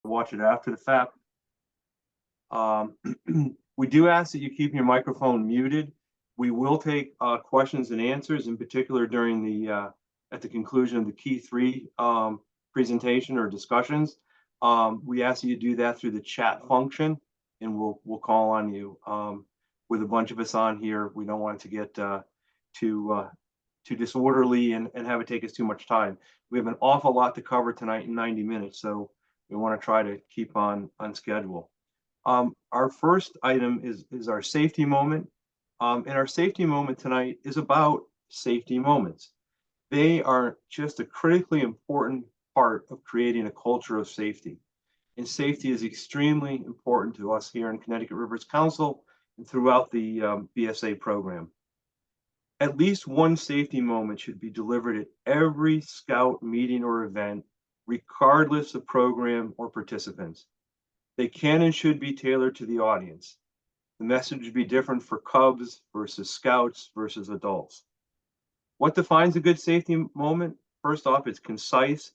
watch it after the fact. We do ask that you keep your microphone muted. We will take questions and answers, in particular during the at the conclusion of the key three presentation or discussions. We ask that you do that through the chat function, and we'll call on you. With a bunch of us on here, we don't want it to get too disorderly and have it take us too much time. We have an awful lot to cover tonight in 90 minutes, so we want to try to keep on schedule. Our first item is our safety moment. And our safety moment tonight is about safety moments. They are just a critically important part of creating a culture of safety. And safety is extremely important to us here in Connecticut Rivers Council and throughout the BSA program. At least one safety moment should be delivered at every Scout meeting or event, regardless of program or participants. They can and should be tailored to the audience. The message would be different for Cubs versus Scouts versus adults. What defines a good safety moment? First off, it's concise,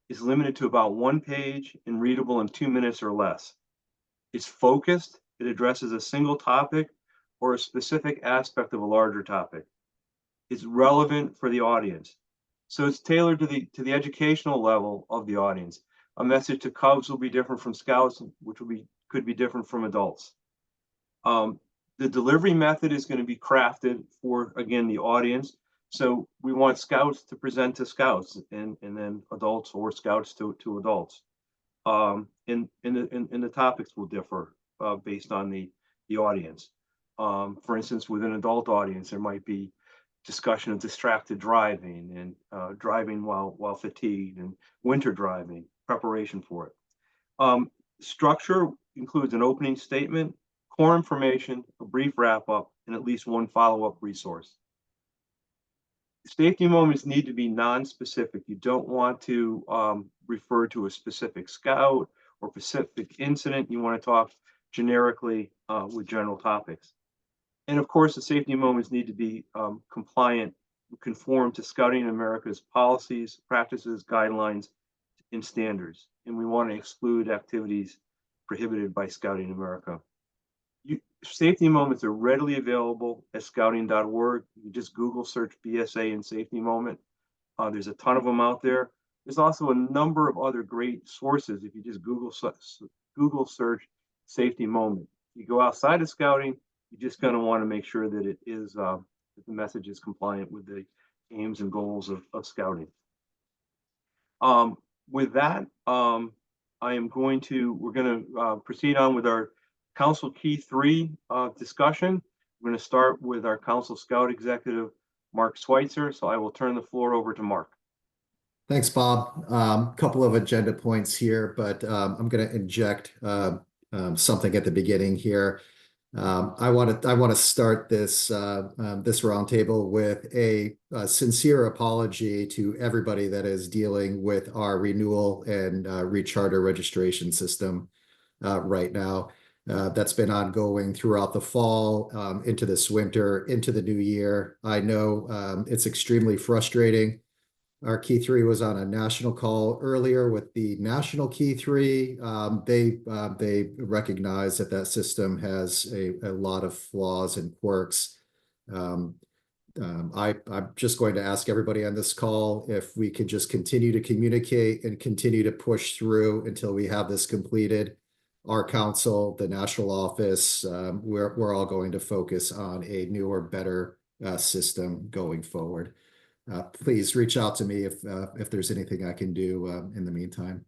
it's limited to about 1 page and readable in 2 minutes or less. It's focused, it addresses a single topic or a specific aspect of a larger topic. It's relevant for the audience. So it's tailored to the educational level of the audience. A message to Cubs will be different from Scouts, which could be different from adults. The delivery method is going to be crafted for, again, the audience. So we want Scouts to present to Scouts, and then adults or Scouts to adults. And the topics will differ based on the audience. For instance, with an adult audience, there might be discussion of distracted driving and driving while fatigued, and winter driving, preparation for it. Structure includes an opening statement, core information, a brief wrap-up, and at least one follow-up resource. Safety moments need to be non-specific. You don't want to refer to a specific Scout or specific incident. You want to talk generically with general topics. And of course, the safety moments need to be compliant, conform to Scouting America's policies, practices, guidelines, and standards. And we want to exclude activities prohibited by Scouting America. Safety moments are readily available at scouting.org. You just Google search BSA and safety moment. There's a ton of them out there. There's also a number of other great sources. If you just Google search safety moment, you go outside of Scouting, you're just going to want to make sure that it is that the message is compliant with the aims and goals of Scouting. With that, we're going to proceed on with our Council Key 3 discussion. We're going to start with our Council Scout Executive, Mark Schweitzer. So I will turn the floor over to Mark. Thanks, Bob. A couple of agenda points here, but I'm going to inject something at the beginning here. I want to start this roundtable with a sincere apology to everybody that is dealing with our renewal and recharter registration system right now. That's been ongoing throughout the fall, into this winter, into the new year. I know it's extremely frustrating. Our Key 3 was on a national call earlier with the national Key 3. They recognize that system has a lot of flaws and quirks. I'm just going to ask everybody on this call if we could just continue to communicate and continue to push through until we have this completed. Our council, the national office, we're all going to focus on a newer, better system going forward. Please reach out to me if there's anything I can do in the meantime.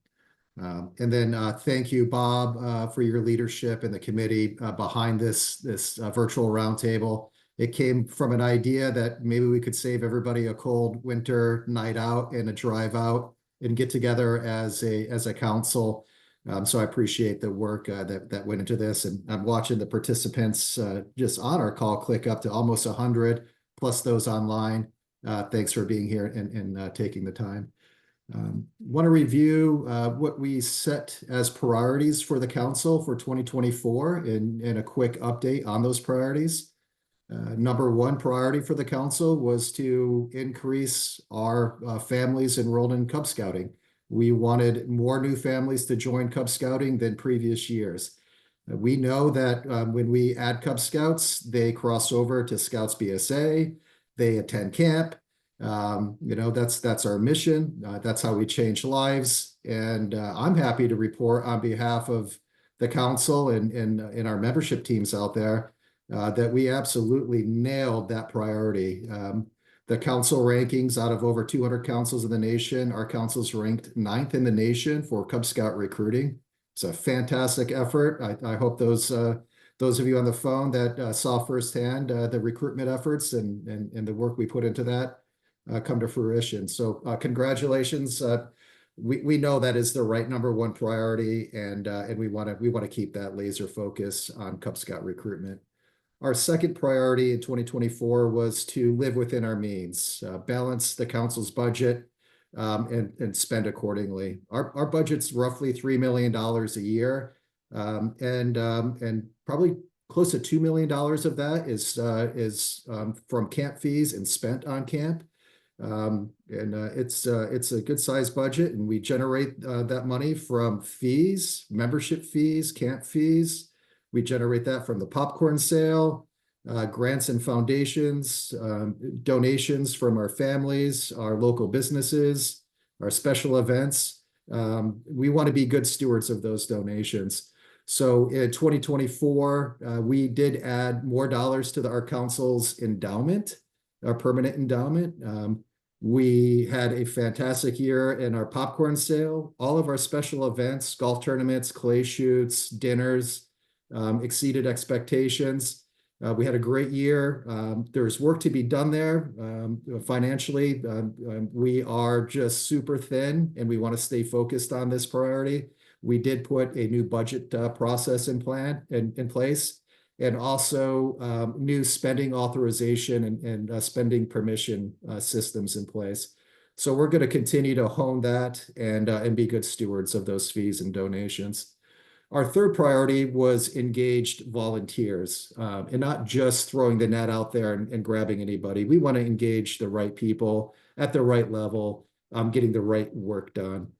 And then thank you, Bob, for your leadership and the committee behind this virtual roundtable. It came from an idea that maybe we could save everybody a cold winter night out and a drive out and get together as a council. So I appreciate the work that went into this. And I'm watching the participants just on our call click up to almost 100, plus those online. Thanks for being here and taking the time. Want to review what we set as priorities for the council for 2024 and a quick update on those priorities. Number one priority for the council was to increase our families enrolled in Cub Scouting. We wanted more new families to join Cub Scouting than previous years. We know that when we add Cub Scouts, they cross over to Scouts BSA, they attend camp. That's our mission. That's how we change lives. And I'm happy to report on behalf of the council and our membership teams out there that we absolutely nailed that priority. The council rankings out of over 200 councils in the nation, our council's ranked 9th in the nation for Cub Scout recruiting. It's a fantastic effort. I hope those of you on the phone that saw firsthand the recruitment efforts and the work we put into that come to fruition. So congratulations. We know that is the right #1 priority, and we want to keep that laser focus on Cub Scout recruitment. Our second priority in 2024 was to live within our means, balance the council's budget, and spend accordingly. Our budget's roughly $3 million a year, and probably close to $2 million of that is from camp fees and spent on camp. It's a good sized budget, and we generate that money from fees, membership fees, camp fees. We generate that from the popcorn sale, grants and foundations, donations from our families, our local businesses, our special events. We want to be good stewards of those donations. So in 2024, we did add more dollars to our council's endowment, our permanent endowment. We had a fantastic year in our popcorn sale. All of our special events, golf tournaments, clay shoots, dinners, exceeded expectations. We had a great year. There's work to be done there. Financially, we are just super thin, and we want to stay focused on this priority. We did put a new budget process in place, and also new spending authorization and spending permission systems in place. So we're going to continue to hone that and be good stewards of those fees and donations. Our third priority was engaged volunteers, and not just throwing the net out there and grabbing anybody. We want to engage the right people at the right level, getting the right work done.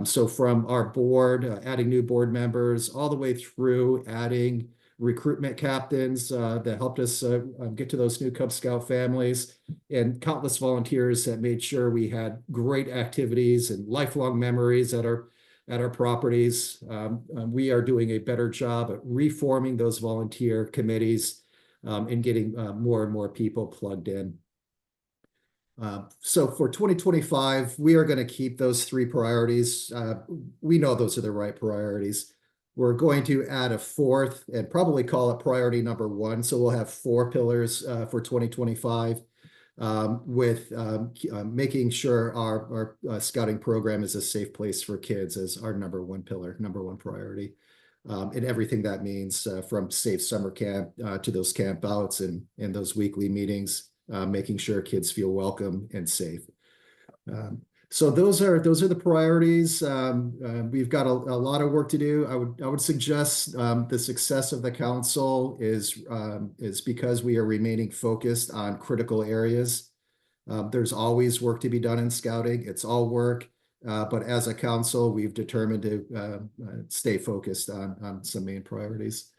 So from our board, adding new board members, all the way through adding recruitment captains that helped us get to those new Cub Scout families, and countless volunteers that made sure we had great activities and lifelong memories at our properties. We are doing a better job at reforming those volunteer committees and getting more and more people plugged in. So for 2025, we are going to keep those 3 priorities. We know those are the right priorities. We're going to add a 4th and probably call it priority #1. So we'll have 4 pillars for 2025. With making sure our scouting program is a safe place for kids as our #1 pillar, #1 priority, and everything that means from safe summer camp to those camp outs and those weekly meetings, making sure kids feel welcome and safe. So those are the priorities. We've got a lot of work to do. I would suggest the success of the council is because we are remaining focused on critical areas. There's always work to be done in scouting. It's all work, but as a council, we've determined to stay focused on some main priorities.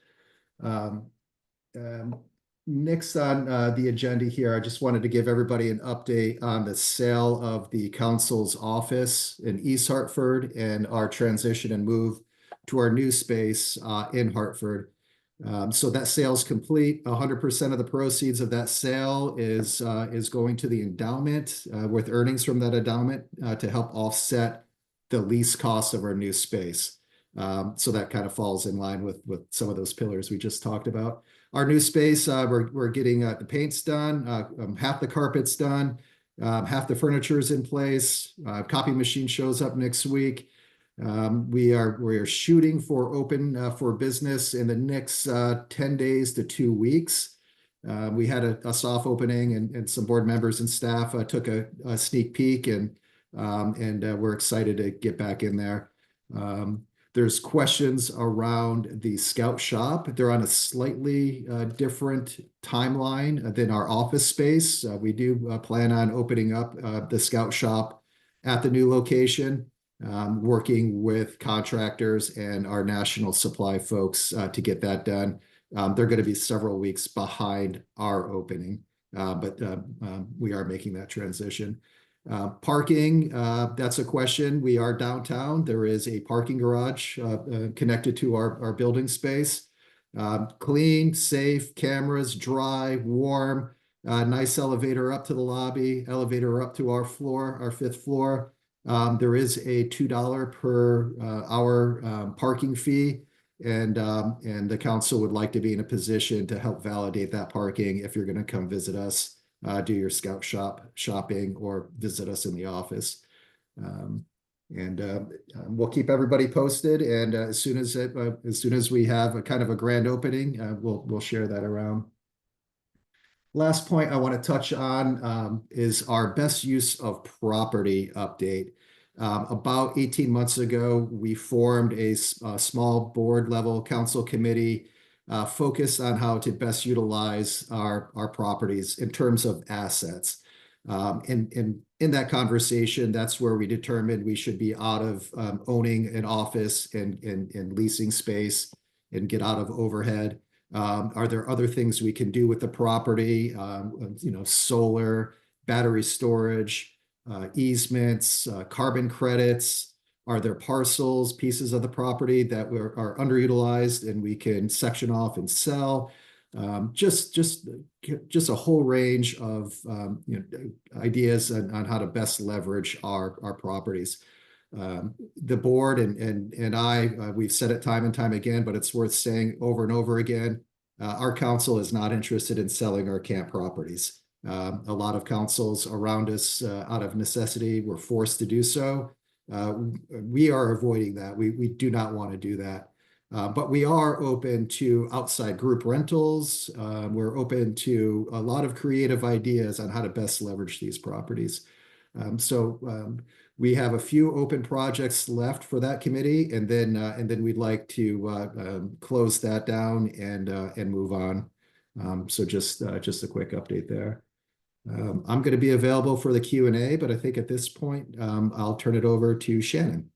Next on the agenda here, I just wanted to give everybody an update on the sale of the council's office in East Hartford and our transition and move to our new space in Hartford. So that sale is complete. 100% of the proceeds of that sale is going to the endowment with earnings from that endowment to help offset the lease costs of our new space. So that kind of falls in line with some of those pillars we just talked about. Our new space, we're getting the paints done, half the carpet's done, half the furniture's in place. Copy machine shows up next week. We are shooting for open for business in the next 10 days to 2 weeks. We had a soft opening, and some board members and staff took a sneak peek, and we're excited to get back in there. There's questions around the Scout shop. They're on a slightly different timeline than our office space. We do plan on opening up the Scout shop at the new location. working with contractors and our national supply folks to get that done. They're going to be several weeks behind our opening, but we are making that transition. Parking, that's a question. We are downtown. There is a parking garage connected to our building space. Clean, safe, cameras, dry, warm, nice elevator up to the lobby, elevator up to our floor, our fifth floor. There is a $2 per hour parking fee, and the council would like to be in a position to help validate that parking if you're going to come visit us, do your shopping, or visit us in the office. We'll keep everybody posted, and as soon as we have a kind of a grand opening, we'll share that around. Last point I want to touch on is our best use of property update. About 18 months ago, we formed a small board level council committee focused on how to best utilize our properties in terms of assets. In that conversation, that's where we determined we should be out of owning an office and leasing space and get out of overhead. Are there other things we can do with the property? Solar, battery storage, easements, carbon credits. Are there parcels, pieces of the property that are underutilized and we can section off and sell? Just a whole range of ideas on how to best leverage our properties. The board and I, we've said it time and time again, but it's worth saying over and over again. Our council is not interested in selling our camp properties. A lot of councils around us, out of necessity, were forced to do so. We are avoiding that. We do not want to do that. But we are open to outside group rentals. We're open to a lot of creative ideas on how to best leverage these properties. We have a few open projects left for that committee, and then we'd like to close that down and move on. Just a quick update there. I'm going to be available for the Q&A, but I think at this point, I'll turn it over to Shannon.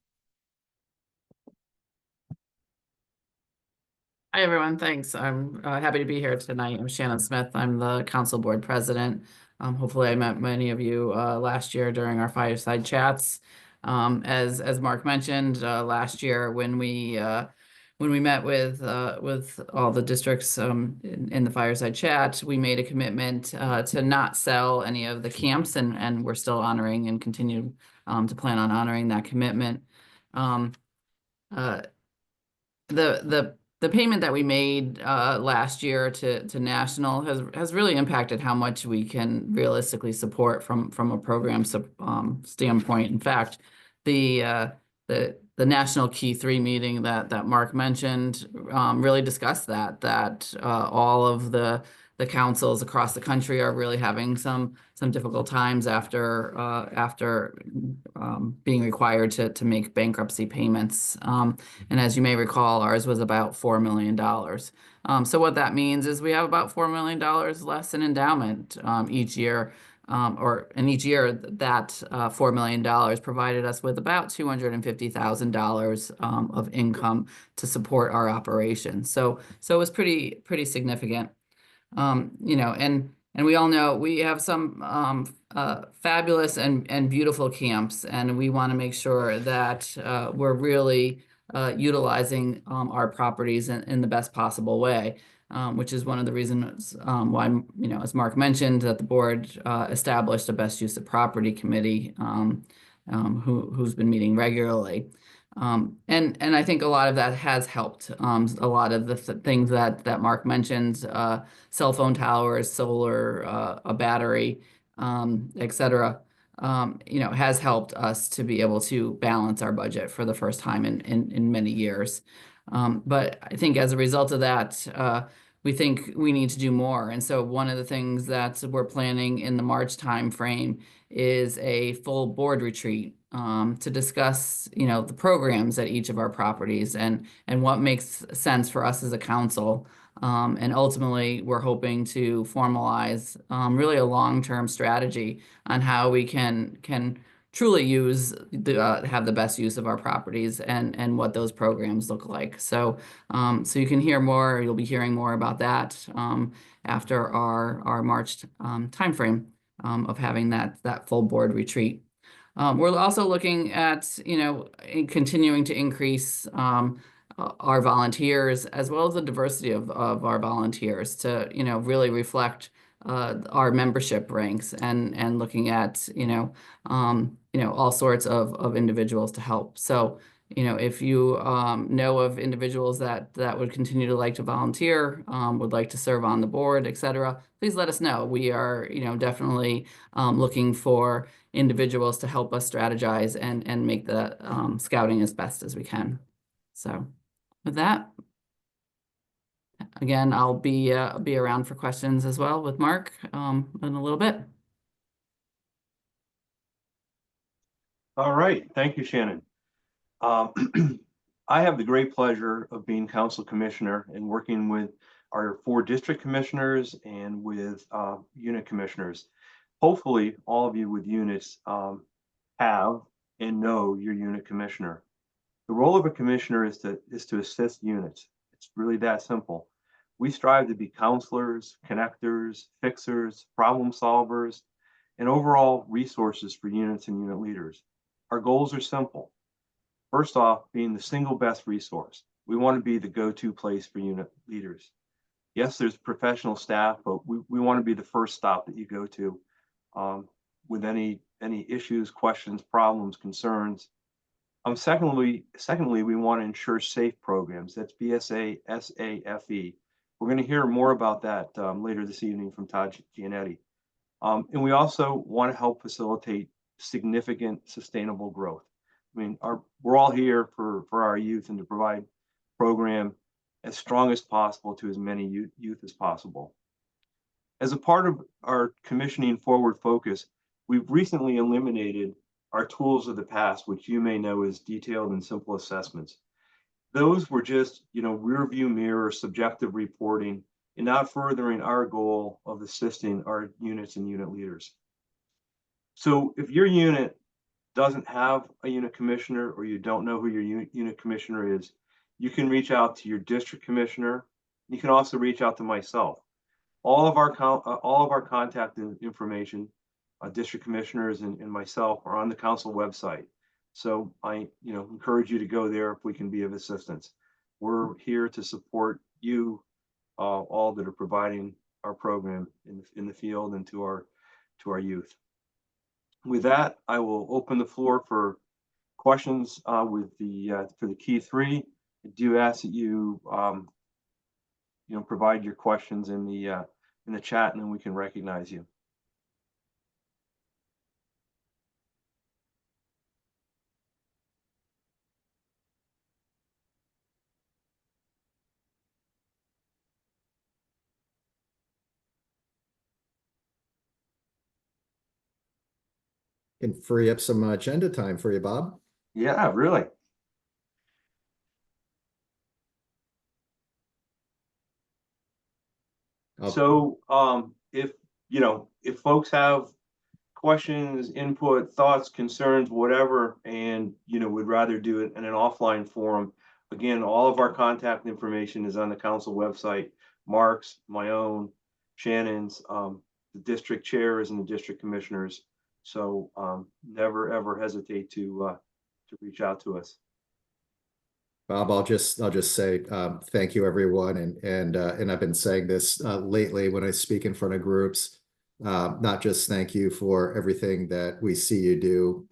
Hi, everyone. Thanks. I'm happy to be here tonight. I'm Shannon Smith. I'm the council board president. Hopefully I met many of you last year during our fireside chats. As Mark mentioned, last year when we met with all the districts in the fireside chat, we made a commitment to not sell any of the camps, and we're still honoring and continue to plan on honoring that commitment. The payment that we made last year to National has really impacted how much we can realistically support from a program standpoint. In fact, the National Key 3 meeting that Mark mentioned really discussed that all of the councils across the country are really having some difficult times after being required to make bankruptcy payments. And as you may recall, ours was about $4 million. So what that means is we have about $4 million less in endowment each year. Each year that $4 million provided us with about $250,000 of income to support our operations. So it was pretty significant. And we all know we have some fabulous and beautiful camps, and we want to make sure that we're really utilizing our properties in the best possible way, which is one of the reasons why, as Mark mentioned, that the board established a best use of property committee who's been meeting regularly. And I think a lot of that has helped. A lot of the things that Mark mentioned, cell phone towers, solar, a battery, et cetera, has helped us to be able to balance our budget for the first time in many years. But I think as a result of that, we think we need to do more. And so one of the things that we're planning in the March timeframe is a full board retreat to discuss, the programs at each of our properties and what makes sense for us as a council. And ultimately, we're hoping to formalize really a long-term strategy on how we can truly use have the best use of our properties and what those programs look like. So so you can hear more. You'll be hearing more about that after our March timeframe of having that full board retreat. We're also looking at, continuing to increase our volunteers as well as the diversity of our volunteers to, really reflect our membership ranks and looking at, all sorts of individuals to help. So, if you know of individuals that would continue to like to volunteer, would like to serve on the board, et cetera, please let us know. We are, definitely looking for individuals to help us strategize and make the scouting as best as we can. So with that, again, I'll be around for questions as well with Mark in a little bit. All right, thank you, Shannon. I have the great pleasure of being council commissioner and working with our 4 district commissioners and with unit commissioners. Hopefully, all of you with units have and know your unit commissioner. The role of a commissioner is to assist units. It's really that simple. We strive to be counselors, connectors, fixers, problem solvers, and overall resources for units and unit leaders. Our goals are simple. First off, being the single best resource. We want to be the go-to place for unit leaders. Yes, there's professional staff, but we want to be the first stop that you go to with any issues, questions, problems, concerns. Secondly, we want to ensure safe programs. That's BSA, SAFE. We're going to hear more about that later this evening from Todd Gianetti. And we also want to help facilitate significant sustainable growth. I mean, we're all here for our youth and to provide program as strong as possible to as many youth as possible. As a part of our commissioning forward focus, we've recently eliminated our tools of the past, which you may know as detailed and simple assessments. Those were just, rear view mirror subjective reporting and not furthering our goal of assisting our units and unit leaders. So if your unit doesn't have a unit commissioner or you don't know who your unit commissioner is, you can reach out to your district commissioner. You can also reach out to myself. All of our contact information, district commissioners and myself, are on the council website. So I encourage you to go there if we can be of assistance. We're here to support you all that are providing our program in the field and to our youth. With that, I will open the floor for questions for the key 3. I do ask that you provide your questions in the chat, and then we can recognize you. Can free up some agenda time for you, Bob. Yeah, really. So if folks have questions, input, thoughts, concerns, whatever, and would rather do it in an offline forum, again, all of our contact information is on the council website. Mark's, my own, Shannon's, the district chairs and the district commissioners. So never ever hesitate to reach out to us. Bob, I'll just say thank you, everyone, and I've been saying this lately when I speak in front of groups. Not just thank you for everything that we see you do.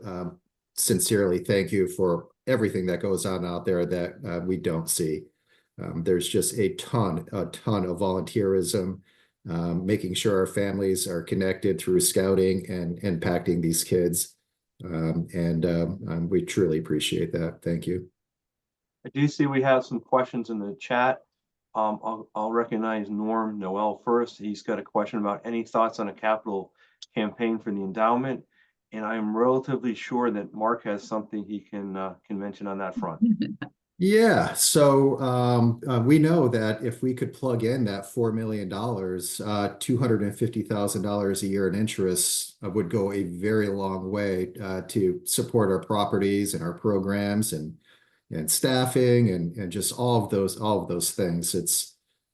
Sincerely, thank you for everything that goes on out there that we don't see. There's just a ton of volunteerism, making sure our families are connected through scouting and impacting these kids. And we truly appreciate that. Thank you. I do see we have some questions in the chat. I'll recognize Norm Noel first. He's got a question about any thoughts on a capital campaign for the endowment. And I'm relatively sure that Mark has something he can mention on that front. Yeah, so we know that if we could plug in that $4 million, $250,000 a year in interest would go a very long way to support our properties and our programs and staffing and just all of those things.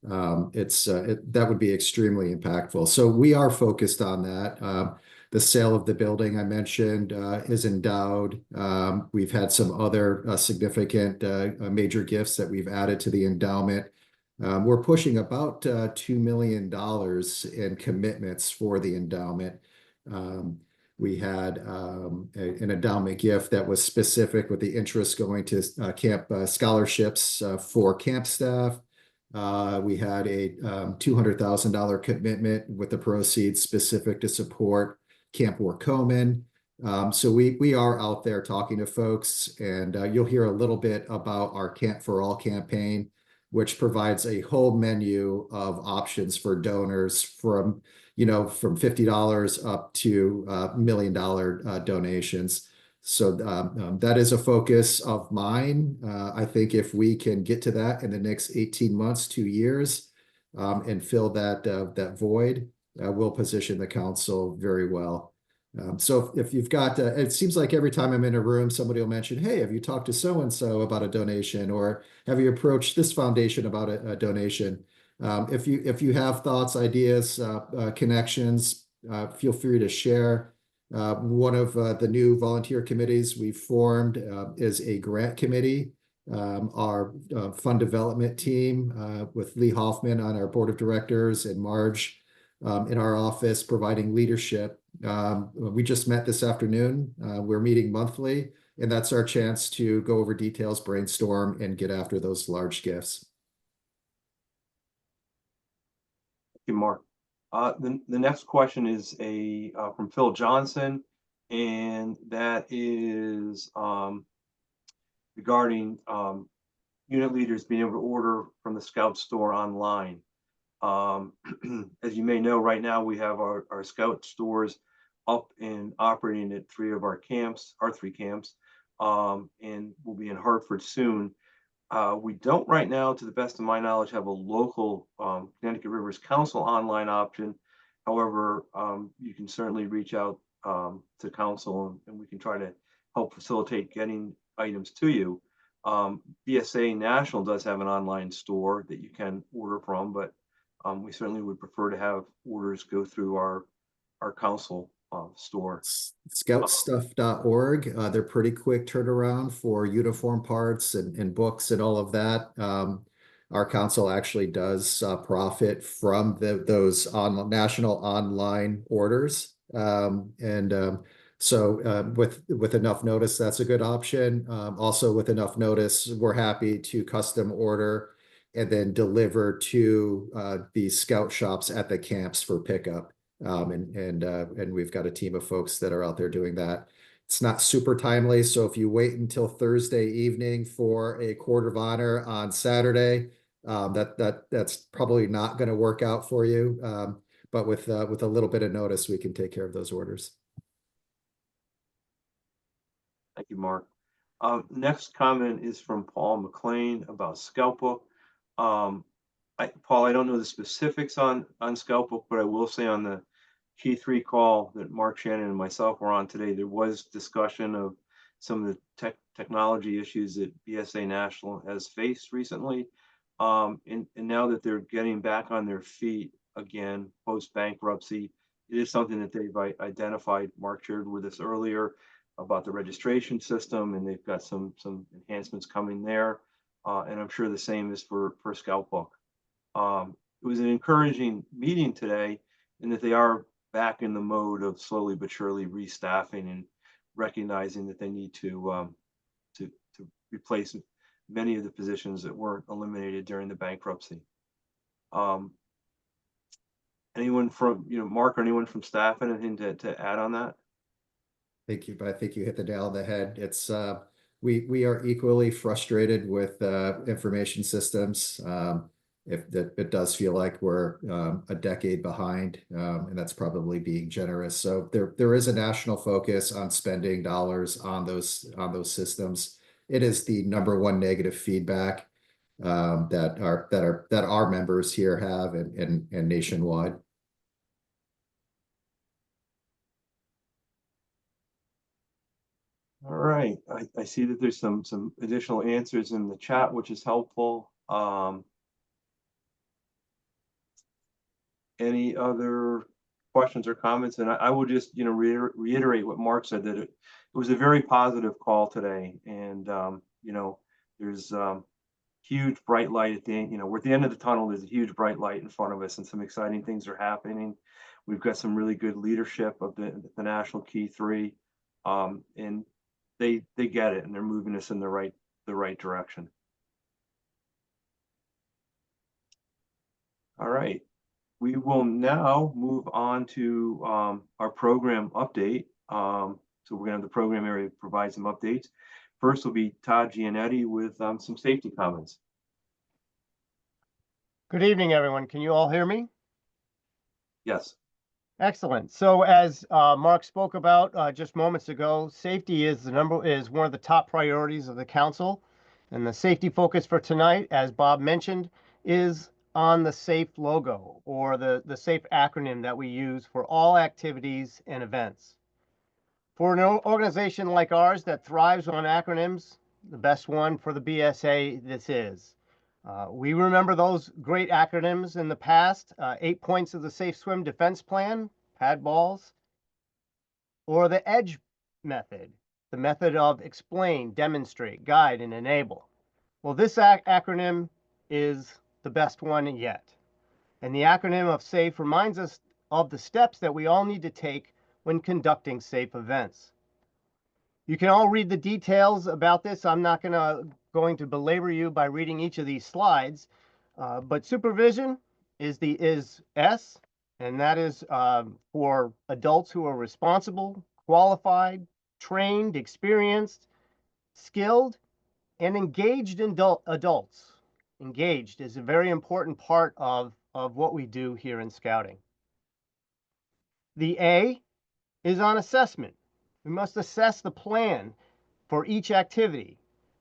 That would be extremely impactful. So we are focused on that. The sale of the building I mentioned is endowed. We've had some other significant major gifts that we've added to the endowment. We're pushing about $2 million in commitments for the endowment. We had an endowment gift that was specific with the interest going to camp scholarships for camp staff. We had a $200,000 commitment with the proceeds specific to support Camp Warcomen. So we are out there talking to folks, and you'll hear a little bit about our Camp for All campaign, which provides a whole menu of options for donors from $50 up to $1 million donations. So that is a focus of mine. I think if we can get to that in the next 18 months, 2 years, and fill that void, we'll position the council very well. So if you've got, it seems like every time I'm in a room, somebody will mention, "Hey, have you talked to so-and-so about a donation?" Or "Have you approached this foundation about a donation?" If you have thoughts, ideas, connections, feel free to share. One of the new volunteer committees we formed is a grant committee. Our fund development team with Lee Hoffman on our board of directors and Marge in our office providing leadership. We just met this afternoon. We're meeting monthly, and that's our chance to go over details, brainstorm, and get after those large gifts. Thank you, Mark. The next question is from Phil Johnson, and that is regarding unit leaders being able to order from the Scout store online. As you may know, right now we have our Scout stores up and operating at our three camps, and we'll be in Hartford soon. We don't right now, to the best of my knowledge, have a local Connecticut Rivers Council online option. However, you can certainly reach out to council and we can try to help facilitate getting items to you. BSA National does have an online store that you can order from, but we certainly would prefer to have orders go through our council store. Scoutstuff.org. They're pretty quick turnaround for uniform parts and books and all of that. Our council actually does profit from those national online orders. So with enough notice, that's a good option. Also with enough notice, we're happy to custom order and then deliver to the Scout shops at the camps for pickup. And we've got a team of folks that are out there doing that. It's not super timely, so if you wait until Thursday evening for a Court of Honor on Saturday, that's probably not going to work out for you. But with a little bit of notice, we can take care of those orders. Thank you, Mark. Next comment is from Paul McLean about Scout Book. Paul, I don't know the specifics on Scout Book, but I will say on the Key 3 call that Mark Shannon and myself were on today, there was discussion of some of the technology issues that BSA National has faced recently. And now that they're getting back on their feet again, post-bankruptcy, it is something that they've identified. Mark shared with us earlier about the registration system, and they've got some enhancements coming there. And I'm sure the same is for Scout Book. It was an encouraging meeting today in that they are back in the mode of slowly but surely restaffing and recognizing that they need to replace many of the positions that weren't eliminated during the bankruptcy. Anyone from, Mark, or anyone from staff, anything to add on that? Thank you, but I think you hit the nail on the head. It's we are equally frustrated with information systems. It does feel like we're a decade behind, and that's probably being generous. So there is a national focus on spending dollars on those systems. it is the number one negative feedback that our members here have and nationwide. All right, I see that there's some additional answers in the chat, which is helpful. Any other questions or comments? And I will just, reiterate what Mark said, that it was a very positive call today. And, there's huge bright light at the end, we're at the end of the tunnel. There's a huge bright light in front of us and some exciting things are happening. We've got some really good leadership of the National Key Three. And they get it and they're moving us in the right direction. All right. We will now move on to our program update. So we're going to have the program area provide some updates. First will be Todd Gianetti with some safety comments. Good evening, everyone. Can you all hear me? Yes. Excellent. So as Mark spoke about just moments ago, safety is one of the top priorities of the council. And the safety focus for tonight, as Bob mentioned, is on the SAFE logo, or the SAFE acronym that we use for all activities and events. For an organization like ours that thrives on acronyms, the best one for the BSA this is. We remember those great acronyms in the past, 8 points of the Safe Swim Defense Plan, pad balls, or the EDGE method, the method of explain, demonstrate, guide, and enable. Well, this acronym is the best one yet. And the acronym of SAFE reminds us of the steps that we all need to take when conducting safe events. You can all read the details about this. I'm not going to belabor you by reading each of these slides, but supervision is S, and that is for adults who are responsible, qualified, trained, experienced, skilled, and engaged adults. Engaged is a very important part of what we do here in Scouting. The A is on assessment. We must assess the plan for each activity.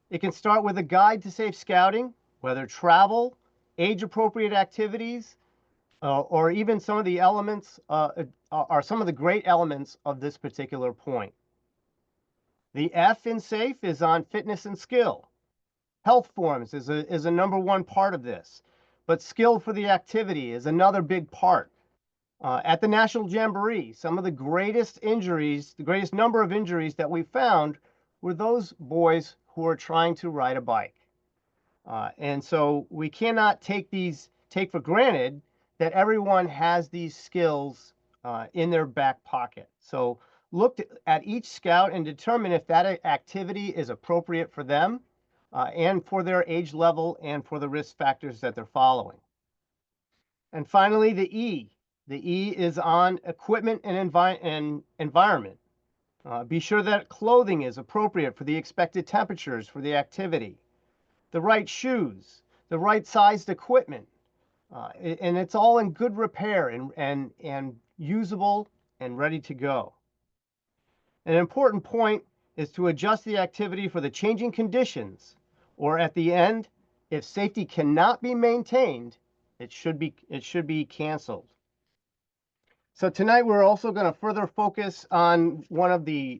It can start with a guide to safe scouting, whether travel, age-appropriate activities, or even some of the elements are some of the great elements of this particular point. The F in SAFE is on fitness and skill. Health forms is a number one part of this, but skill for the activity is another big part. At the National Jamboree, some of the greatest injuries, the greatest number of injuries that we found were those boys who are trying to ride a bike. And so we cannot take for granted that everyone has these skills in their back pocket. So look at each scout and determine if that activity is appropriate for them and for their age level and for the risk factors that they're following. And finally, the E. The E is on equipment and environment. Be sure that clothing is appropriate for the expected temperatures for the activity, the right shoes, the right sized equipment, and it's all in good repair and usable and ready to go. An important point is to adjust the activity for the changing conditions, or at the end, if safety cannot be maintained, it should be canceled. So tonight we're also going to further focus on one of the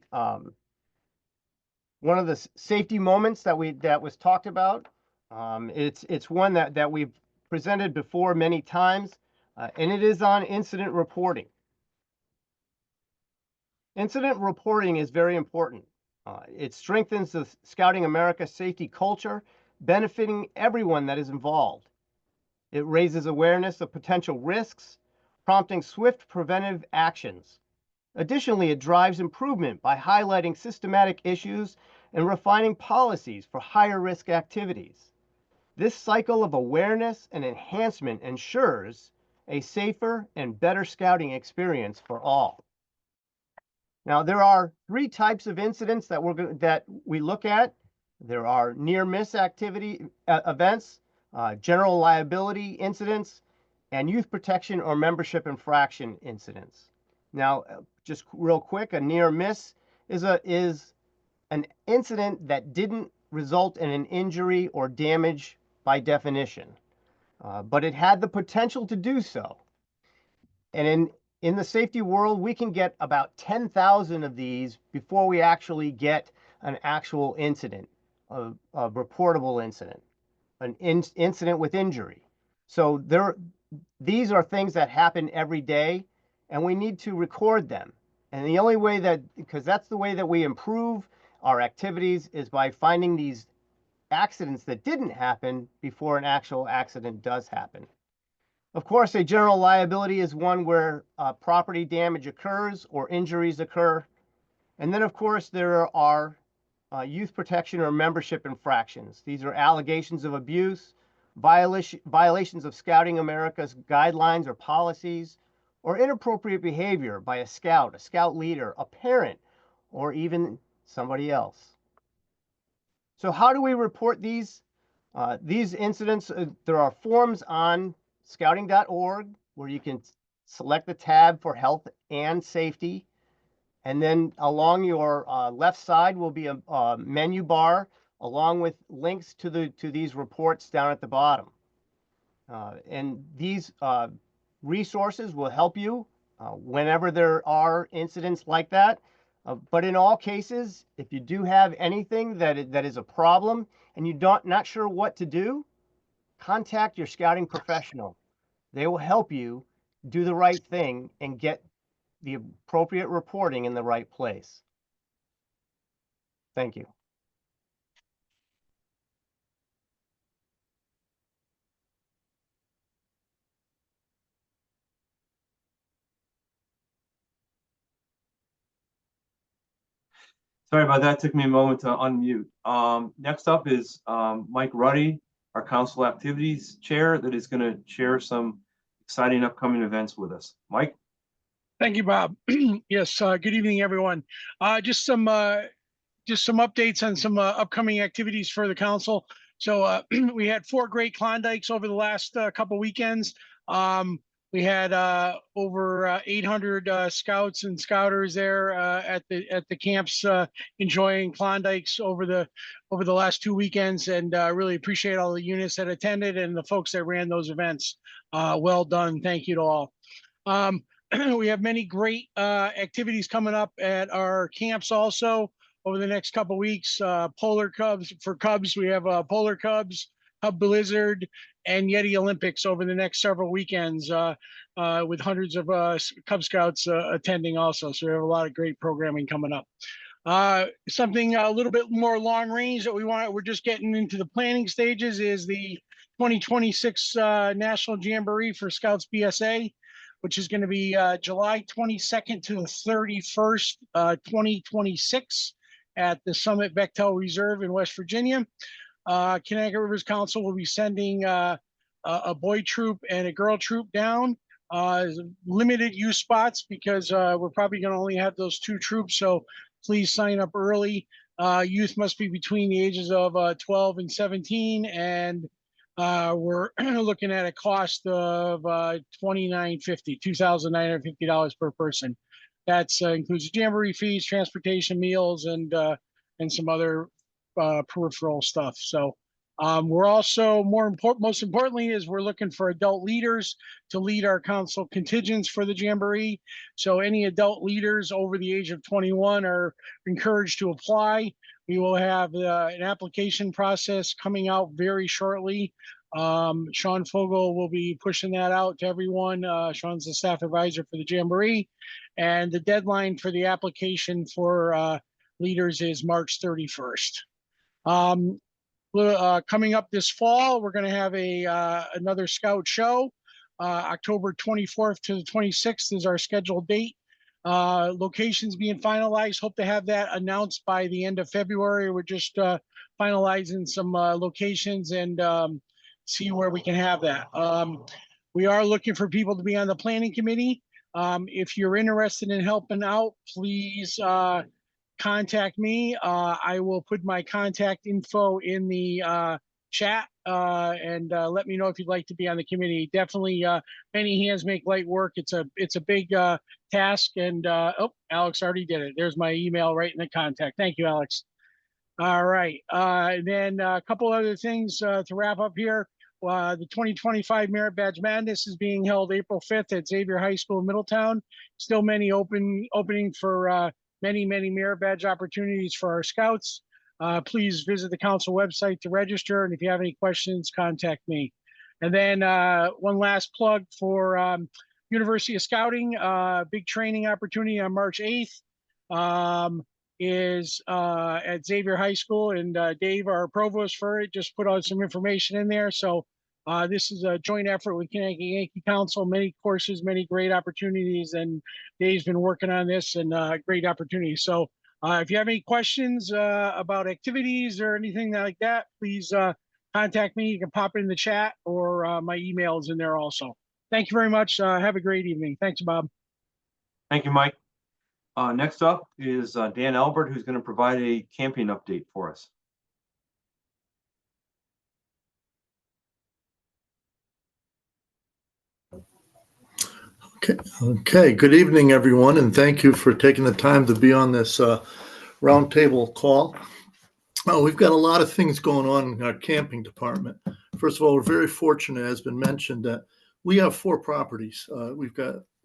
safety moments that was talked about. It's one that we've presented before many times, and it is on incident reporting. Incident reporting is very important. It strengthens the Scouting America safety culture, benefiting everyone that is involved. It raises awareness of potential risks, prompting swift preventive actions. Additionally, it drives improvement by highlighting systematic issues and refining policies for higher risk activities. This cycle of awareness and enhancement ensures a safer and better scouting experience for all. Now, there are 3 types of incidents that we look at. There are near-miss activity events, general liability incidents, and youth protection or membership infraction incidents. Now, just real quick, a near miss is an incident that didn't result in an injury or damage by definition, but it had the potential to do so. And in the safety world, we can get about 10,000 of these before we actually get an actual incident, a reportable incident, an incident with injury. So these are things that happen every day, and we need to record them. And the only way because that's the way that we improve our activities, is by finding these accidents that didn't happen before an actual accident does happen. Of course, a general liability is one where property damage occurs or injuries occur. And then, of course, there are youth protection or membership infractions. These are allegations of abuse, violations of Scouting America's guidelines or policies, or inappropriate behavior by a scout leader, a parent, or even somebody else. So how do we report these incidents? There are forms on scouting.org where you can select the tab for health and safety. And then along your left side will be a menu bar along with links to these reports down at the bottom. And these resources will help you whenever there are incidents like that. But in all cases, if you do have anything that is a problem and you're not sure what to do, contact your scouting professional. They will help you do the right thing and get the appropriate reporting in the right place. Thank you. Sorry about that. Took me a moment to unmute. Next up is Mike Ruddy, our council activities chair, that is going to share some exciting upcoming events with us. Mike? Thank you, Bob. Yes, good evening, everyone. Just some updates on some upcoming activities for the council. So we had 4 great Klondikes over the last couple weekends. We had over 800 scouts and scouters there at the camps enjoying Klondikes over the last 2 weekends, and really appreciate all the units that attended and the folks that ran those events. Well done. Thank you to all. We have many great activities coming up at our camps also over the next couple of weeks. Polar Cubs for Cubs. We have Polar Cubs, Cub Blizzard, and Yeti Olympics over the next several weekends with hundreds of Cub Scouts attending also. So we have a lot of great programming coming up. Something a little bit more long range that we're just getting into the planning stages is the 2026 National Jamboree for Scouts BSA, which is going to be July 22nd to the 31st, 2026 at the Summit Bechtel Reserve in West Virginia. Connecticut Rivers Council will be sending a boy troop and a girl troop down. Limited use spots because we're probably going to only have those 2 troops, so please sign up early. Youth must be between the ages of 12 and 17, and we're looking at a cost of $2,950 per person. That includes jamboree fees, transportation, meals, and some other peripheral stuff. So we're also most importantly is we're looking for adult leaders to lead our council contingents for the jamboree. So any adult leaders over the age of 21 are encouraged to apply. We will have an application process coming out very shortly. Sean Fogel will be pushing that out to everyone. Sean's the staff advisor for the jamboree, and the deadline for the application for leaders is March 31st. Coming up this fall, we're going to have another Scout show. October 24th to the 26th is our scheduled date. Locations being finalized. Hope to have that announced by the end of February. We're just finalizing some locations and see where we can have that. We are looking for people to be on the planning committee. If you're interested in helping out, please contact me. I will put my contact info in the chat and let me know if you'd like to be on the committee. Definitely, many hands make light work. It's a big task, and oh, Alex already did it. There's my email right in the contact. Thank you, Alex. All right. Then a couple other things to wrap up here. The 2025 Merit Badge Madness is being held April 5th at Xavier High School in Middletown. Still many openings for many Merit Badge opportunities for our scouts. Please visit the council website to register. And if you have any questions, contact me. And then one last plug for University of Scouting, big training opportunity on March 8th. Is at Xavier High School, and Dave, our provost for it, just put out some information in there. So this is a joint effort with Connecticut Yankee Council, many courses, many great opportunities, and Dave's been working on this, and great opportunities. So if you have any questions about activities or anything like that, please contact me. You can pop it in the chat, or my email is in there also. Thank you very much. Have a great evening. Thanks, Bob. Thank you, Mike. Next up is Dan Albert, who's going to provide a camping update for us. Okay. Good evening, everyone, and thank you for taking the time to be on this roundtable call. We've got a lot of things going on in our camping department. First of all, we're very fortunate, as has been mentioned, that we have 4 properties.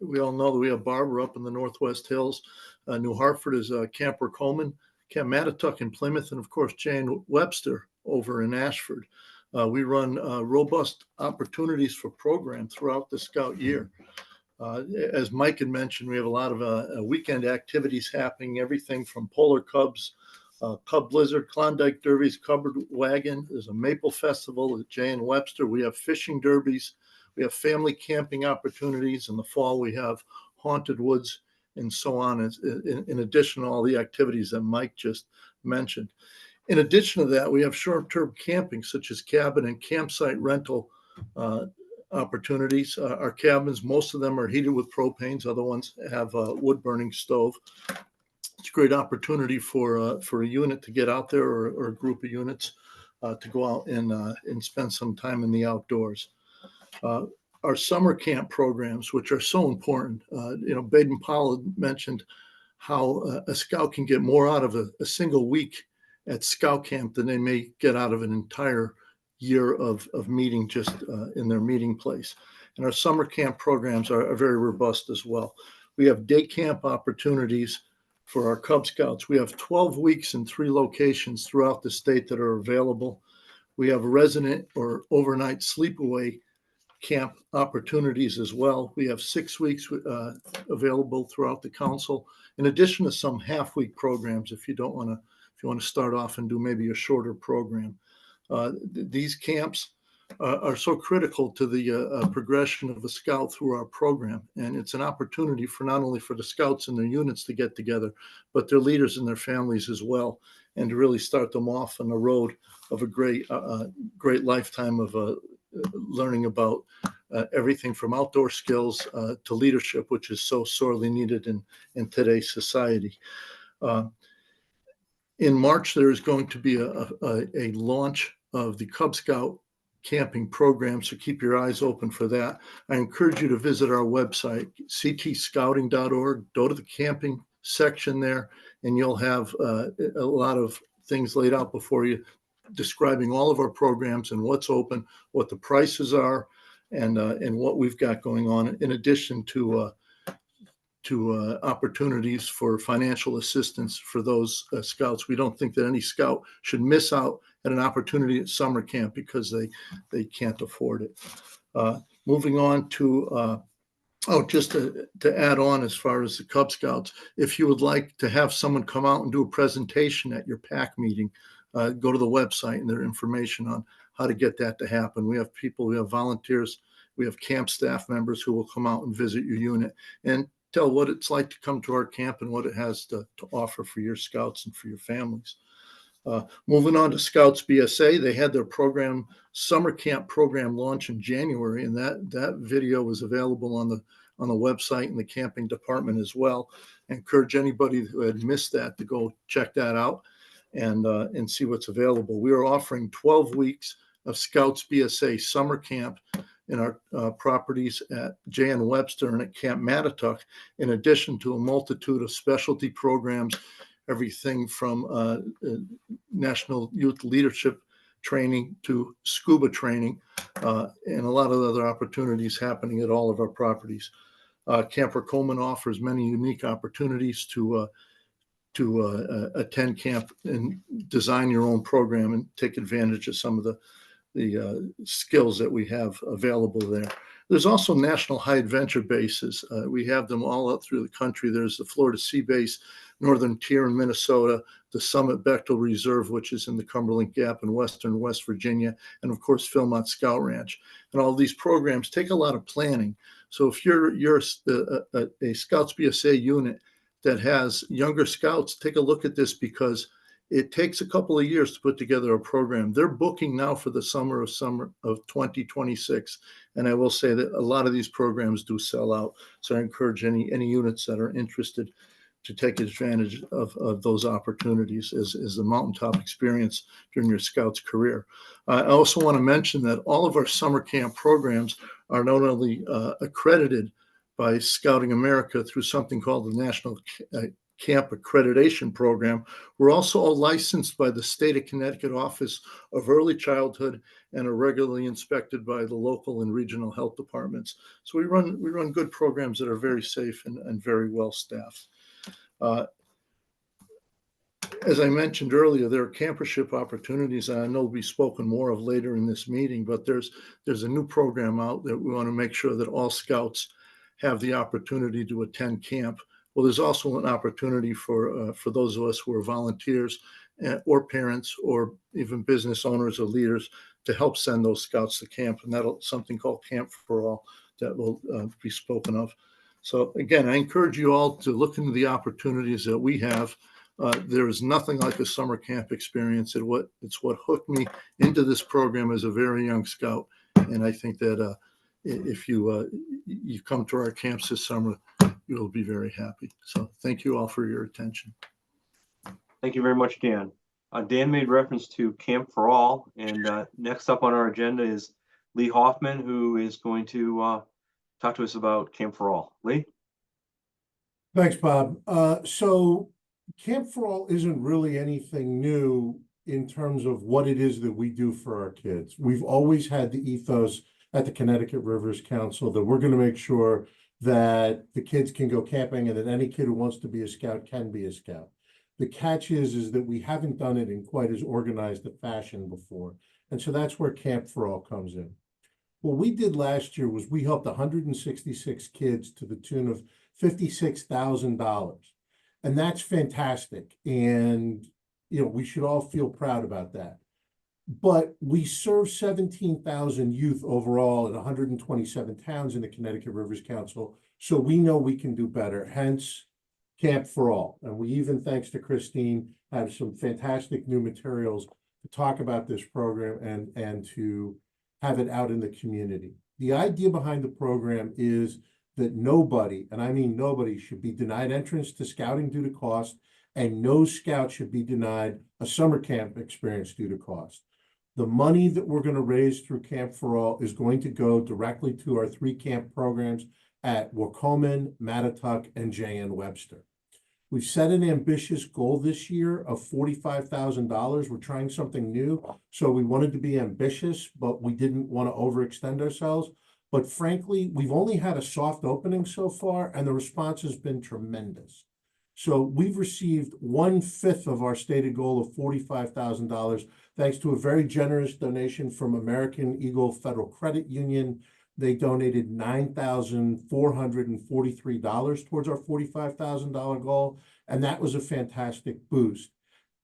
We all know that we have Barber up in the Northwest Hills. New Hartford is Camp Coleman, Camp Mattatuck in Plymouth, and of course, Jane Webster over in Ashford. We run robust opportunities for program throughout the Scout year. As Mike had mentioned, we have a lot of weekend activities happening, everything from Polar Cubs, Cub Blizzard, Klondike Derbies, Covered Wagon. There's a Maple Festival at Jane Webster. We have fishing derbies. We have family camping opportunities. In the fall, we have Haunted Woods and so on, in addition to all the activities that Mike just mentioned. In addition to that, we have short-term camping, such as cabin and campsite rental opportunities. Our cabins, most of them are heated with propanes. Other ones have a wood-burning stove. It's a great opportunity for a unit to get out there, or a group of units to go out and spend some time in the outdoors. Our summer camp programs, which are so important. Baden Powell mentioned how a scout can get more out of a single week at scout camp than they may get out of an entire year of meeting just in their meeting place. And our summer camp programs are very robust as well. We have day camp opportunities for our Cub Scouts. We have 12 weeks in 3 locations throughout the state that are available. We have resident or overnight sleepaway camp opportunities as well. We have 6 weeks available throughout the council, in addition to some half-week programs if you want to start off and do maybe a shorter program. These camps are so critical to the progression of a scout through our program, and it's an opportunity for not only for the scouts and their units to get together, but their leaders and their families as well, and to really start them off on the road of a great lifetime of learning about everything from outdoor skills to leadership, which is so sorely needed in today's society. In March, there is going to be a launch of the Cub Scout camping program, so keep your eyes open for that. I encourage you to visit our website, ctscouting.org. Go to the camping section there, and you'll have a lot of things laid out before you, describing all of our programs and what's open, what the prices are, and what we've got going on, in addition to opportunities for financial assistance for those scouts. We don't think that any scout should miss out at an opportunity at summer camp because they can't afford it. Moving on to just to add on, as far as the Cub Scouts, if you would like to have someone come out and do a presentation at your PAC meeting, go to the website, and there's information on how to get that to happen. We have people, we have volunteers, we have camp staff members who will come out and visit your unit and tell what it's like to come to our camp and what it has to offer for your scouts and for your families. Moving on to Scouts BSA, they had their program, summer camp program, launch in January, and that video was available on the website in the camping department as well. I encourage anybody who had missed that to go check that out and see what's available. We are offering 12 weeks of Scouts BSA summer camp in our properties at J.N. Webster and at Camp Mattatuck, in addition to a multitude of specialty programs, everything from National Youth Leadership training to scuba training, and a lot of other opportunities happening at all of our properties. Camper Coleman offers many unique opportunities to attend camp and design your own program and take advantage of some of the skills that we have available there. There's also national high adventure bases. We have them all up through the country. There's the Florida Sea Base, Northern Tier in Minnesota, the Summit Bechtel Reserve, which is in the Cumberland Gap in western West Virginia, and of course, Philmont Scout Ranch. And all these programs take a lot of planning. So if you're a Scouts BSA unit that has younger scouts, take a look at this, because it takes a couple of years to put together a program. They're booking now for the summer of 2026. And I will say that a lot of these programs do sell out. So I encourage any units that are interested to take advantage of those opportunities as the mountaintop experience during your Scouts career. I also want to mention that all of our summer camp programs are not only accredited by Scouting America through something called the National Camp Accreditation Program. We're also licensed by the State of Connecticut Office of Early Childhood and are regularly inspected by the local and regional health departments. So we run good programs that are very safe and very well staffed. As I mentioned earlier, there are campership opportunities, and I know will be spoken more of later in this meeting, but there's a new program out that we want to make sure that all Scouts have the opportunity to attend camp. Well, there's also an opportunity for those of us who are volunteers or parents or even business owners or leaders to help send those Scouts to camp, and that'll something called Camp for All that will be spoken of. So again, I encourage you all to look into the opportunities that we have. There is nothing like a summer camp experience. It's what hooked me into this program as a very young Scout, and I think that if you come to our camps this summer, you'll be very happy. So thank you all for your attention. Thank you very much, Dan. Dan made reference to Camp for All, and next up on our agenda is Lee Hoffman, who is going to talk to us about Camp for All. Lee? Thanks, Bob. So Camp for All isn't really anything new in terms of what it is that we do for our kids. We've always had the ethos at the Connecticut Rivers Council that we're going to make sure that the kids can go camping and that any kid who wants to be a Scout can be a Scout. The catch is that we haven't done it in quite as organized a fashion before. And so that's where Camp for All comes in. What we did last year was we helped 166 kids to the tune of $56,000. And that's fantastic. And, we should all feel proud about that. But we serve 17,000 youth overall in 127 towns in the Connecticut Rivers Council. So we know we can do better, hence Camp for All. And we even, thanks to Christine, have some fantastic new materials to talk about this program and to have it out in the community. The idea behind the program is that nobody, and I mean nobody, should be denied entrance to scouting due to cost, and no Scout should be denied a summer camp experience due to cost. The money that we're going to raise through Camp for All is going to go directly to our 3 camp programs at Waukeman, Mattituck, and J.N. Webster. We've set an ambitious goal this year of $45,000. We're trying something new, so we wanted to be ambitious, but we didn't want to overextend ourselves. But frankly, we've only had a soft opening so far, and the response has been tremendous. So we've received 1/5 of our stated goal of $45,000, thanks to a very generous donation from American Eagle Federal Credit Union. They donated $9,443 towards our $45,000 goal, and that was a fantastic boost.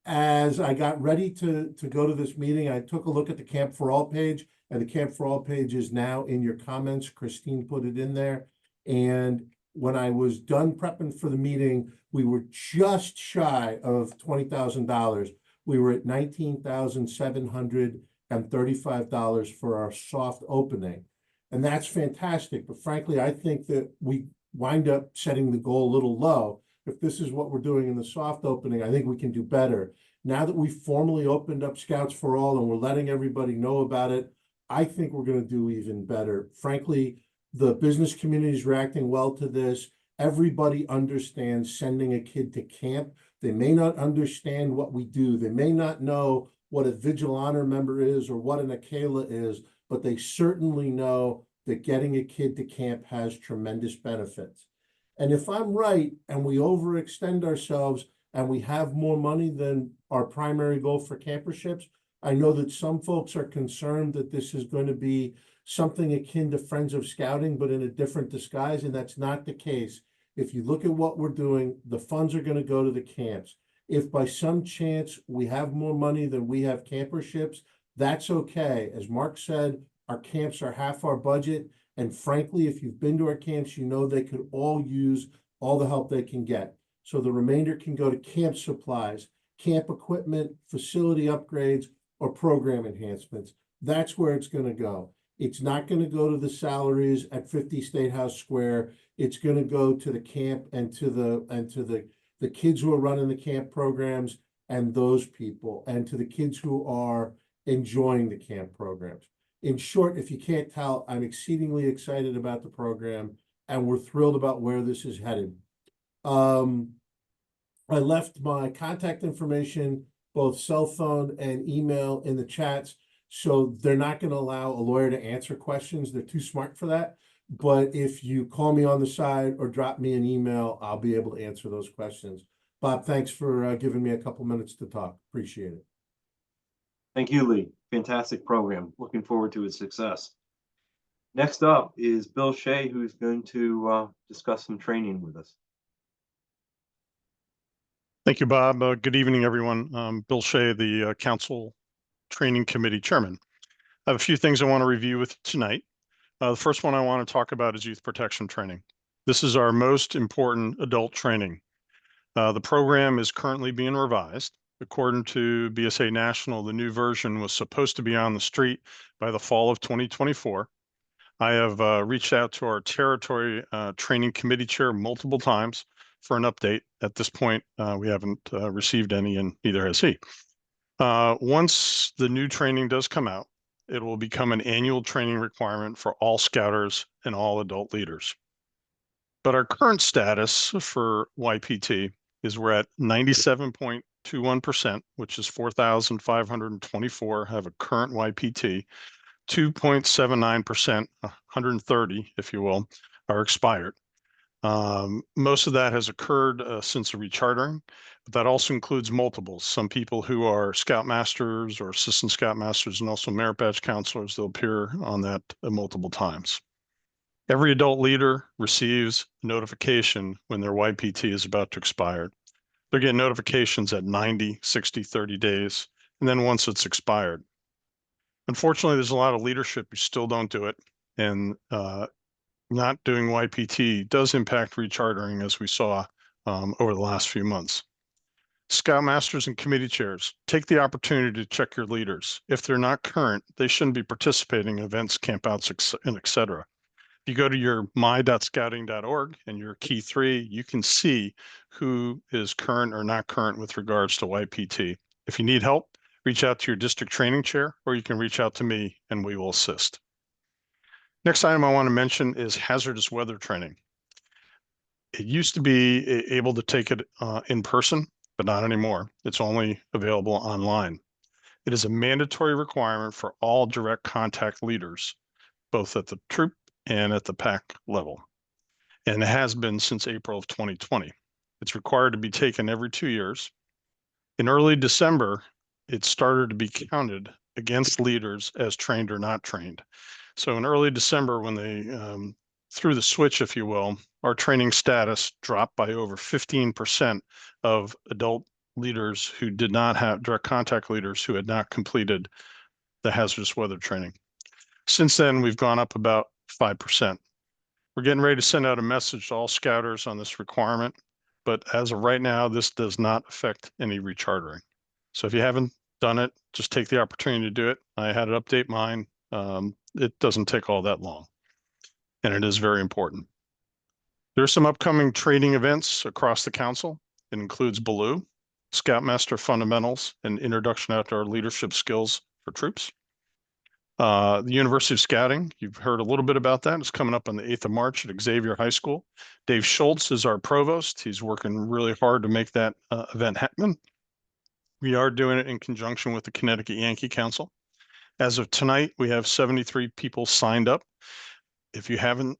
As I got ready to go to this meeting, I took a look at the Camp for All page, and the Camp for All page is now in your comments. Christine put it in there. And when I was done prepping for the meeting, we were just shy of $20,000. We were at $19,735 for our soft opening. And that's fantastic. But frankly, I think that we wind up setting the goal a little low. If this is what we're doing in the soft opening, I think we can do better. Now that we've formally opened up Scouts for All and we're letting everybody know about it, I think we're going to do even better. Frankly, the business community is reacting well to this. Everybody understands sending a kid to camp They may not understand what we do. They may not know what a Vigil Honor member is or what an Akela is, but they certainly know that getting a kid to camp has tremendous benefits. And if I'm right and we overextend ourselves and we have more money than our primary goal for camperships, I know that some folks are concerned that this is going to be something akin to Friends of Scouting, but in a different disguise, and that's not the case. If you look at what we're doing, the funds are going to go to the camps. If by some chance we have more money than we have camperships, that's okay. As Mark said, our camps are half our budget. And frankly, if you've been to our camps, you know they could all use all the help they can get. So the remainder can go to camp supplies, camp equipment, facility upgrades, or program enhancements. That's where it's going to go. It's not going to go to the salaries at 50 State House Square. It's going to go to the camp and to the kids who are running the camp programs and those people, and to the kids who are enjoying the camp programs. In short, if you can't tell, I'm exceedingly excited about the program, and we're thrilled about where this is headed. I left my contact information, both cell phone and email, in the chats. So they're not going to allow a lawyer to answer questions. They're too smart for that. But if you call me on the side or drop me an email, I'll be able to answer those questions. Bob, thanks for giving me a couple minutes to talk. Appreciate it. Thank you, Lee. Fantastic program. Looking forward to its success. Next up is Bill Shea, who's going to discuss some training with us. Thank you, Bob. Good evening, everyone. Bill Shea, the Council Training Committee Chairman. I have a few things I want to review with tonight. The first one I want to talk about is youth protection training. This is our most important adult training. The program is currently being revised. According to BSA National, the new version was supposed to be on the street by the fall of 2024. I have reached out to our territory training committee chair multiple times for an update. At this point, we haven't received any, and neither has he. Once the new training does come out, it will become an annual training requirement for all scouters and all adult leaders. But our current status for YPT is we're at 97.21%, which is 4,524 have a current YPT. 2.79%, 130, if you will, are expired. Most of that has occurred since the rechartering, but that also includes multiples. Some people who are scoutmasters or assistant scoutmasters and also merit badge counselors, they'll appear on that multiple times. Every adult leader receives notification when their YPT is about to expire. They're getting notifications at 90, 60, 30 days, and then once it's expired. Unfortunately, there's a lot of leadership who still don't do it, and not doing YPT does impact rechartering, as we saw over the last few months. Scoutmasters and committee chairs, take the opportunity to check your leaders. If they're not current, they shouldn't be participating in events, campouts, and et cetera. If you go to your my.scouting.org and your key 3, you can see who is current or not current with regards to YPT. If you need help, reach out to your district training chair, or you can reach out to me and we will assist. Next item I want to mention is hazardous weather training. It used to be able to take it in person, but not anymore. It's only available online. It is a mandatory requirement for all direct contact leaders, both at the troop and at the pack level. And it has been since April of 2020. It's required to be taken every 2 years. In early December, it started to be counted against leaders as trained or not trained. So in early December, when they threw the switch, if you will, our training status dropped by over 15% of adult leaders who did not have direct contact leaders who had not completed the hazardous weather training. Since then, we've gone up about 5%. We're getting ready to send out a message to all scouters on this requirement, but as of right now, this does not affect any rechartering. So if you haven't done it, just take the opportunity to do it. I had to update mine. It doesn't take all that long, and it is very important. There are some upcoming training events across the council. It includes Baloo, Scoutmaster Fundamentals, and Introduction Outdoor Leadership Skills for Troops. The University of Scouting, you've heard a little bit about that. It's coming up on the 8th of March at Xavier High School. Dave Schultz is our provost. He's working really hard to make that event happen. We are doing it in conjunction with the Connecticut Yankee Council. As of tonight, we have 73 people signed up. If you haven't,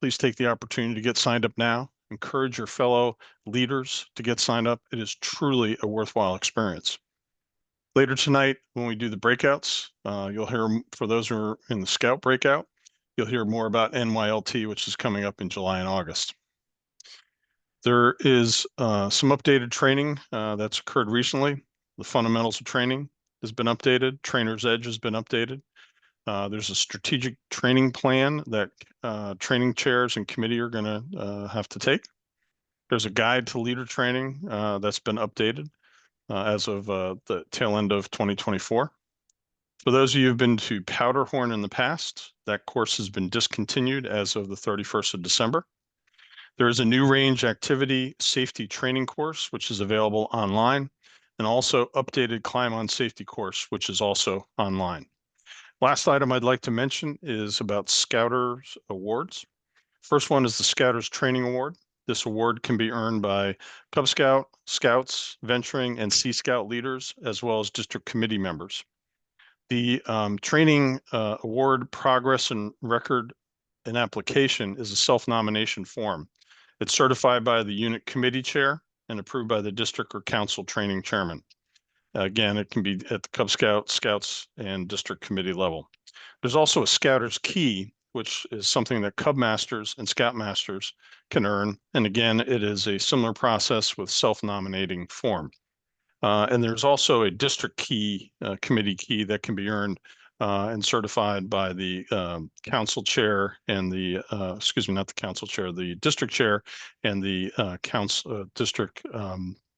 please take the opportunity to get signed up now. Encourage your fellow leaders to get signed up. It is truly a worthwhile experience. Later tonight, when we do the breakouts, you'll hear, for those who are in the Scout breakout, you'll hear more about NYLT, which is coming up in July and August. There is some updated training that's occurred recently. The fundamentals of training has been updated. Trainer's Edge has been updated. There's a strategic training plan that training chairs and committee are going to have to take. There's a guide to leader training that's been updated as of the tail end of 2024. For those of you who've been to Powderhorn in the past, that course has been discontinued as of the 31st of December. There is a new range activity safety training course, which is available online, and also updated climb on safety course, which is also online. Last item I'd like to mention is about Scouters Awards. First one is the Scouters Training Award. This award can be earned by Cub Scout, Scouts, Venturing, and Sea Scout leaders, as well as district committee members. The training award progress and record and application is a self-nomination form. It's certified by the unit committee chair and approved by the district or council training chairman. Again, it can be at the Cub Scout, Scouts, and district committee level. There's also a Scouter's Key, which is something that Cub Masters and Scout Masters can earn. And again, it is a similar process with self-nominating form. And there's also a district key, committee key that can be earned and certified by the council chair and the, excuse me, not the council chair, the district chair and the district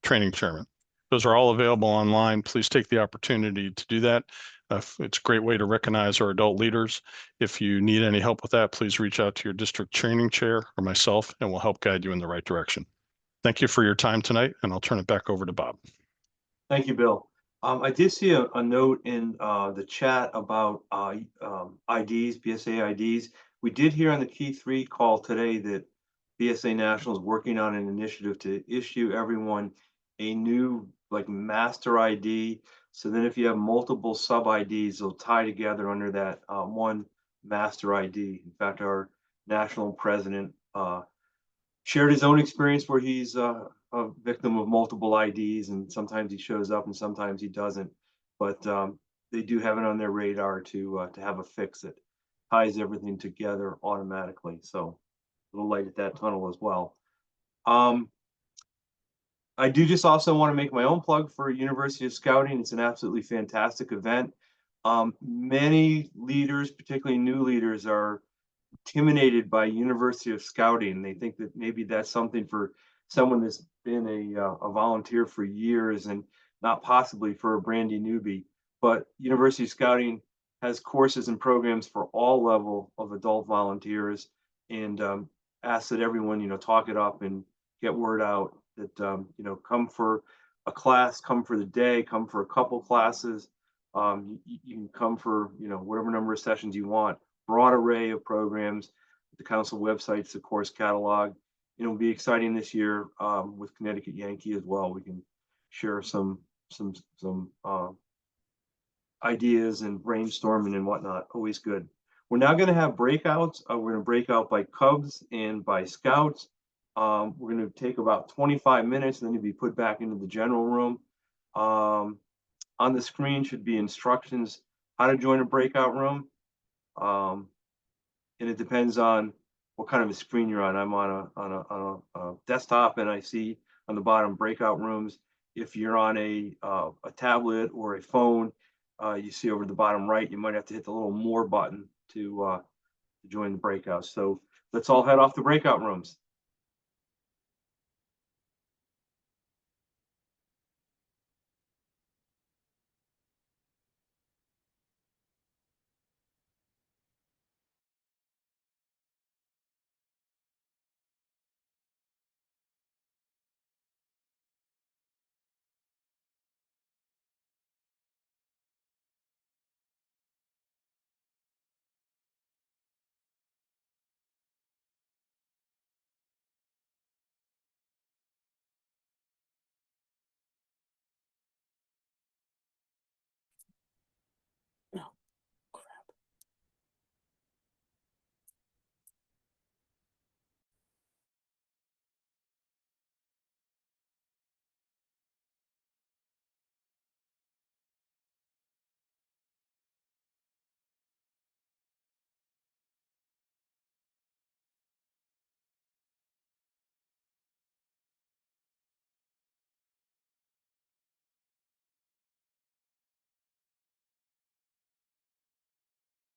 training chairman. Those are all available online. Please take the opportunity to do that. It's a great way to recognize our adult leaders. If you need any help with that, please reach out to your district training chair or myself, and we'll help guide you in the right direction. Thank you for your time tonight, and I'll turn it back over to Bob. Thank you, Bill. I did see a note in the chat about IDs, BSA IDs. We did hear on the Key 3 call today that BSA National is working on an initiative to issue everyone a new master ID. So then if you have multiple sub IDs, they'll tie together under that one master ID. In fact, our national president shared his own experience where he's a victim of multiple IDs, and sometimes he shows up and sometimes he doesn't. But they do have it on their radar to have a fix that ties everything together automatically. So a little light at that tunnel as well. I do just also want to make my own plug for University of Scouting. It's an absolutely fantastic event. Many leaders, particularly new leaders, are intimidated by University of Scouting. They think that maybe that's something for someone that's been a volunteer for years and not possibly for a brandy newbie. But University of Scouting has courses and programs for all level of adult volunteers, and ask that everyone talk it up and get word out that come for a class, come for the day, come for a couple classes. You can come for whatever number of sessions you want. Broad array of programs. The council website's the course catalog. It'll be exciting this year with Connecticut Yankee as well. We can share some ideas and brainstorming and whatnot. Always good. We're now going to have breakouts. We're going to break out by Cubs and by Scouts. We're going to take about 25 minutes, and then you'll be put back into the general room. On the screen should be instructions how to join a breakout room. And it depends on what kind of a screen you're on. I'm on a desktop, and I see on the bottom breakout rooms. If you're on a tablet or a phone, you see over the bottom right, you might have to hit the little more button to join the breakout. So let's all head off to breakout rooms.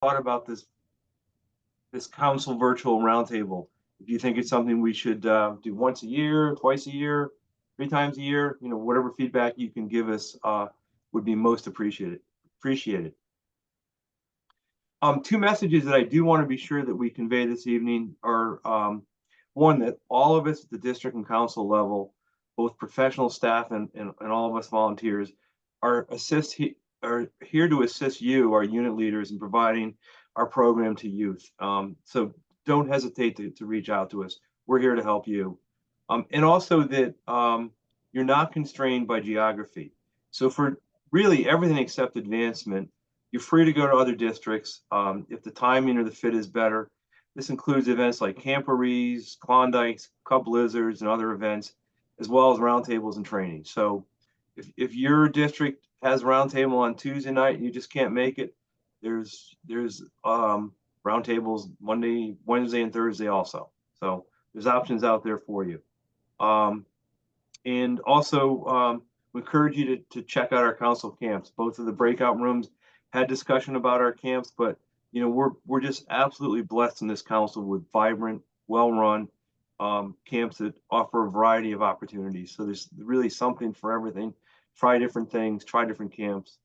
thought about this council virtual roundtable. If you think it's something we should do once a year, twice a year, 3 times a year, whatever feedback you can give us would be most appreciated. Two messages that I do want to be sure that we convey this evening are one, that all of us at the district and council level, both professional staff and all of us volunteers, are here to assist you, our unit leaders, in providing our program to youth. So don't hesitate to reach out to us. We're here to help you. And also that you're not constrained by geography. So for really everything except advancement, you're free to go to other districts if the timing or the fit is better. This includes events like camporees, Klondikes, Cub Blizzards, and other events, as well as roundtables and training. So if your district has roundtable on Tuesday night and you just can't make it, there's roundtables Monday, Wednesday, and Thursday also. So there's options out there for you. And also we encourage you to check out our council camps. Both of the breakout rooms had discussion about our camps, but we're just absolutely blessed in this council with vibrant, well-run camps that offer a variety of opportunities. So there's really something for everything. Try different things, try different camps.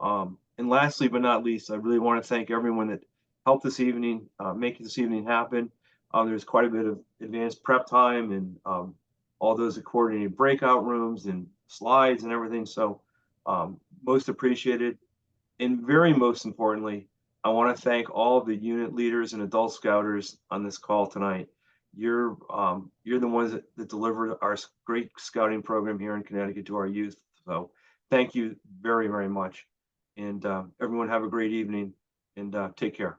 And lastly, but not least, I really want to thank everyone that helped this evening, make this evening happen. There's quite a bit of advanced prep time and all those coordinated breakout rooms and slides and everything. So most appreciated. And very most importantly, I want to thank all of the unit leaders and adult scouters on this call tonight. You're the ones that delivered our great scouting program here in Connecticut to our youth. So thank you very, very much. And everyone have a great evening and take care.